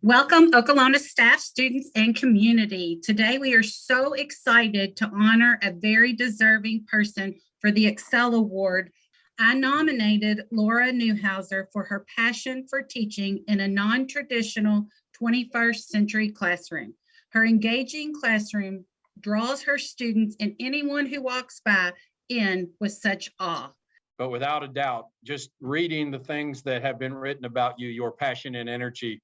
Welcome, Okolona staff, students, and community. Today, we are so excited to honor a very deserving person for the Excel Award. I nominated Laura Newhouser for her passion for teaching in a non-traditional 21st century classroom. Her engaging classroom draws her students and anyone who walks by in with such awe. But without a doubt, just reading the things that have been written about you, your passion and energy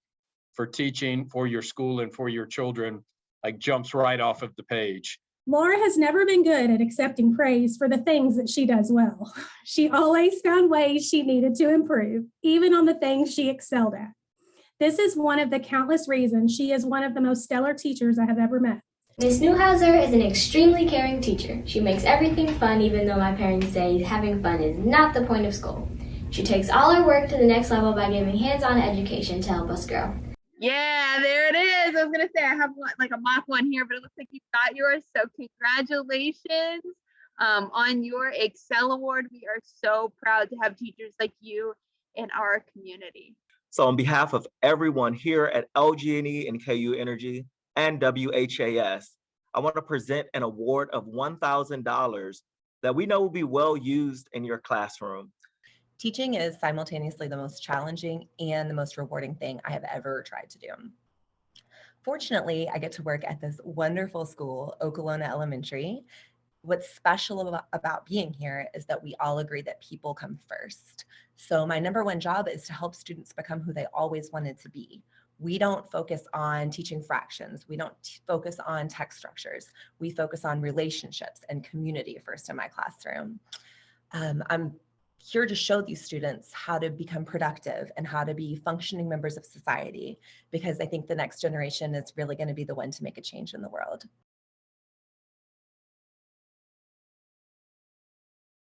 for teaching, for your school, and for your children, like jumps right off of the page. Laura has never been good at accepting praise for the things that she does well. She always found ways she needed to improve, even on the things she excelled at. This is one of the countless reasons she is one of the most stellar teachers I have ever met. Ms. Newhouser is an extremely caring teacher. She makes everything fun, even though my parents say having fun is not the point of school. She takes all her work to the next level by giving hands-on education to help us grow. Yeah, there it is. I was going to say I have like a mock one here, but it looks like you've got yours. So congratulations on your Excel Award. We are so proud to have teachers like you in our community. So on behalf of everyone here at LG&E and KU Energy and WHAS, I want to present an award of $1,000 that we know will be well used in your classroom. Teaching is simultaneously the most challenging and the most rewarding thing I have ever tried to do. Fortunately, I get to work at this wonderful school, Okolona Elementary. What's special about being here is that we all agree that people come first. So my number one job is to help students become who they always wanted to be. We don't focus on teaching fractions. We don't focus on text structures. We focus on relationships and community first in my classroom. I'm here to show these students how to become productive and how to be functioning members of society, because I think the next generation is really going to be the one to make a change in the world.